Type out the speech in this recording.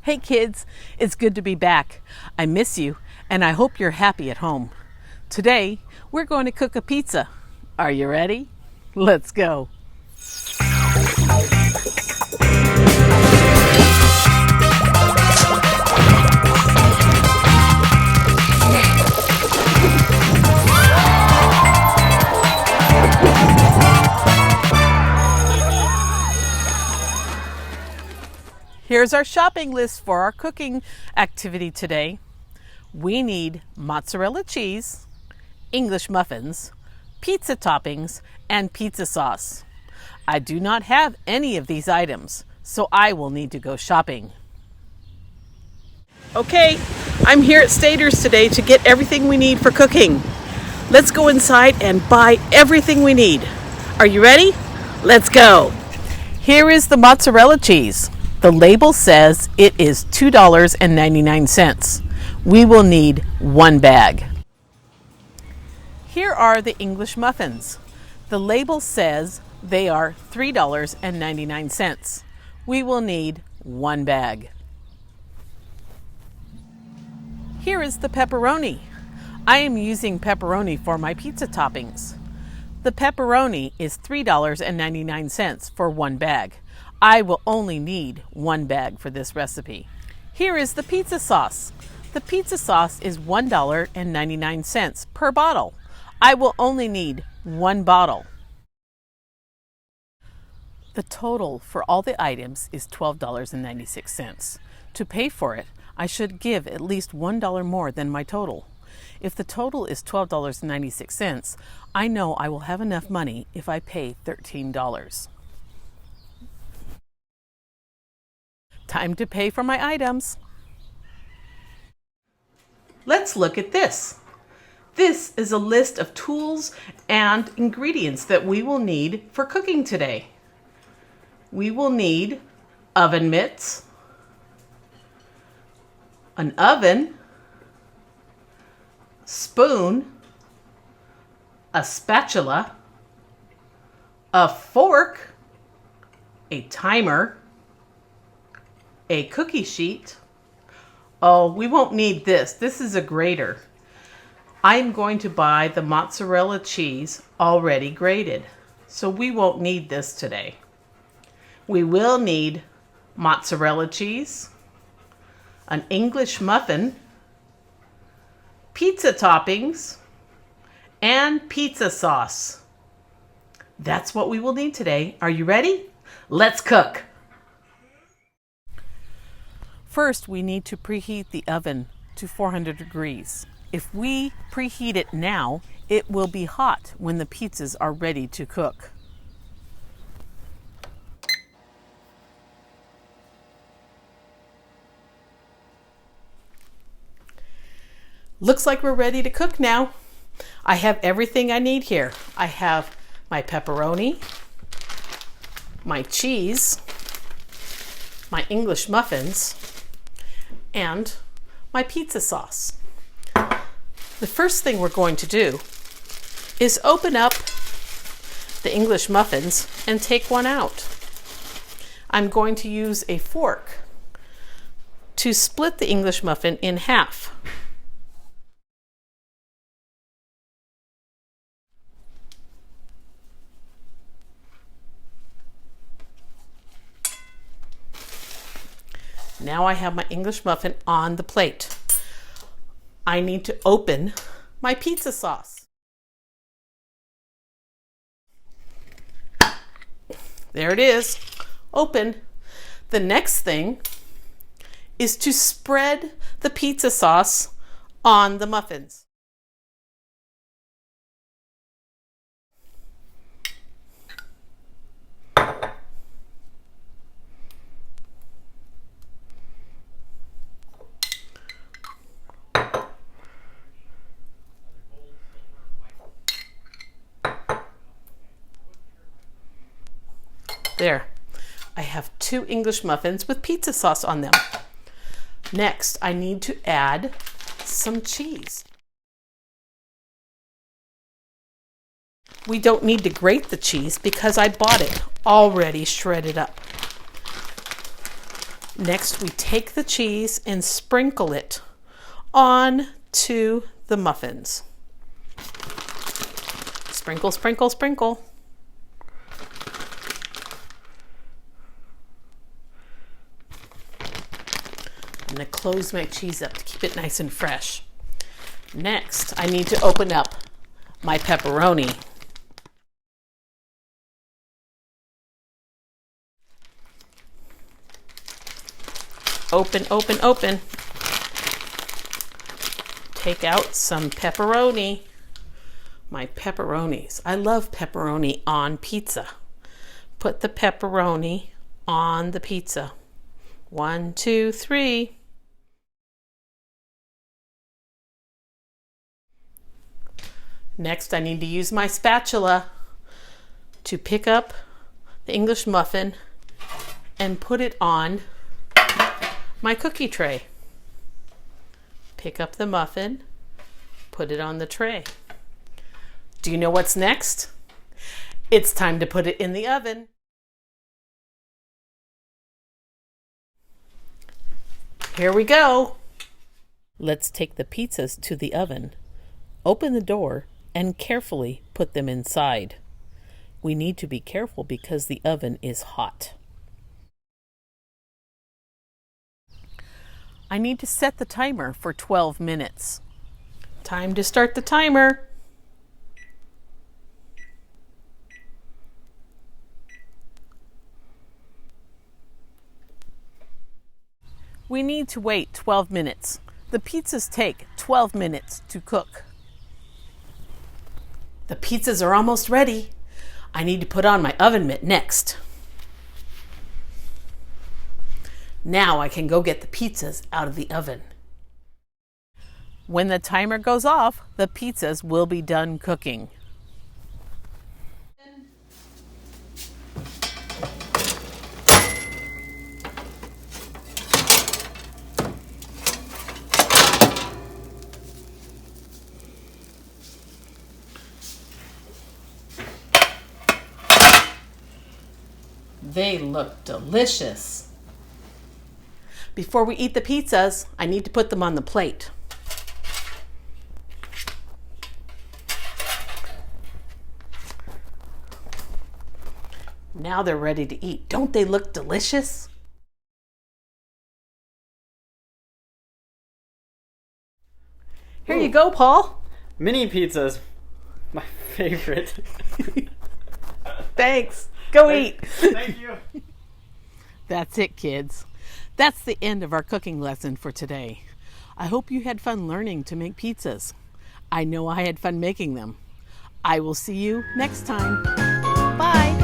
Hey kids, it's good to be back. I miss you and I hope you're happy at home. Today, we're going to cook a pizza. Are you ready? Let's go. Here's our shopping list for our cooking activity today. We need mozzarella cheese, English muffins, pizza toppings, and pizza sauce. I do not have any of these items, so I will need to go shopping. Okay, I'm here at Stater's today to get everything we need for cooking. Let's go inside and buy everything we need. Are you ready? Let's go. Here is the mozzarella cheese. The label says it is $2.99. We will need one bag. Here are the English muffins. The label says they are $3.99. We will need one bag. Here is the pepperoni. I am using pepperoni for my pizza toppings. The pepperoni is $3.99 for one bag. I will only need one bag for this recipe. Here is the pizza sauce. The pizza sauce is $1.99 per bottle. I will only need one bottle. The total for all the items is $12.96. To pay for it, I should give at least $1 more than my total. If the total is $12.96, I know I will have enough money if I pay $13. Time to pay for my items. Let's look at this. This is a list of tools and ingredients that we will need for cooking today. We will need oven mitts, an oven, spoon, a spatula, a fork, a timer, a cookie sheet. Oh, we won't need this. This is a grater. I'm going to buy the mozzarella cheese already grated, so we won't need this today. We will need mozzarella cheese, an English muffin, pizza toppings, and pizza sauce. That's what we will need today. Are you ready? Let's cook. First, we need to preheat the oven to 400 degrees. If we preheat it now, it will be hot when the pizzas are ready to cook. Looks like we're ready to cook now. I have everything I need here. I have my pepperoni, my cheese, my English muffins, and my pizza sauce. The first thing we're going to do is open up the English muffins and take one out. I'm going to use a fork to split the English muffin in half. Now I have my English muffin on the plate. I need to open my pizza sauce. There it is, open. The next thing is to spread the pizza sauce on the muffins. There, I have 2 English muffins with pizza sauce on them. Next, I need to add some cheese. We don't need to grate the cheese because I bought it already shredded up. Next, we take the cheese and sprinkle it on to the muffins. Sprinkle, sprinkle, sprinkle. I'm going to close my cheese up to keep it nice and fresh. Next, I need to open up my pepperoni. Open, open, open. Take out some pepperoni. My pepperonis. I love pepperoni on pizza. Put the pepperoni on the pizza. 1, 2, 3. Next, I need to use my spatula to pick up the English muffin and put it on my cookie tray. Pick up the muffin, put it on the tray. Do you know what's next? It's time to put it in the oven. Here we go. Let's take the pizzas to the oven. Open the door and carefully put them inside. We need to be careful because the oven is hot. I need to set the timer for 12 minutes. Time to start the timer. We need to wait 12 minutes. The pizzas take 12 minutes to cook. The pizzas are almost ready. I need to put on my oven mitt next. Now I can go get the pizzas out of the oven. When the timer goes off, the pizzas will be done cooking. They look delicious. Before we eat the pizzas, I need to put them on the plate. Now they're ready to eat. Don't they look delicious? Here you go, Paul. Mini pizzas. My favorite. Thanks. Go eat. Thank you. That's it, kids. That's the end of our cooking lesson for today. I hope you had fun learning to make pizzas. I know I had fun making them. I will see you next time. Bye.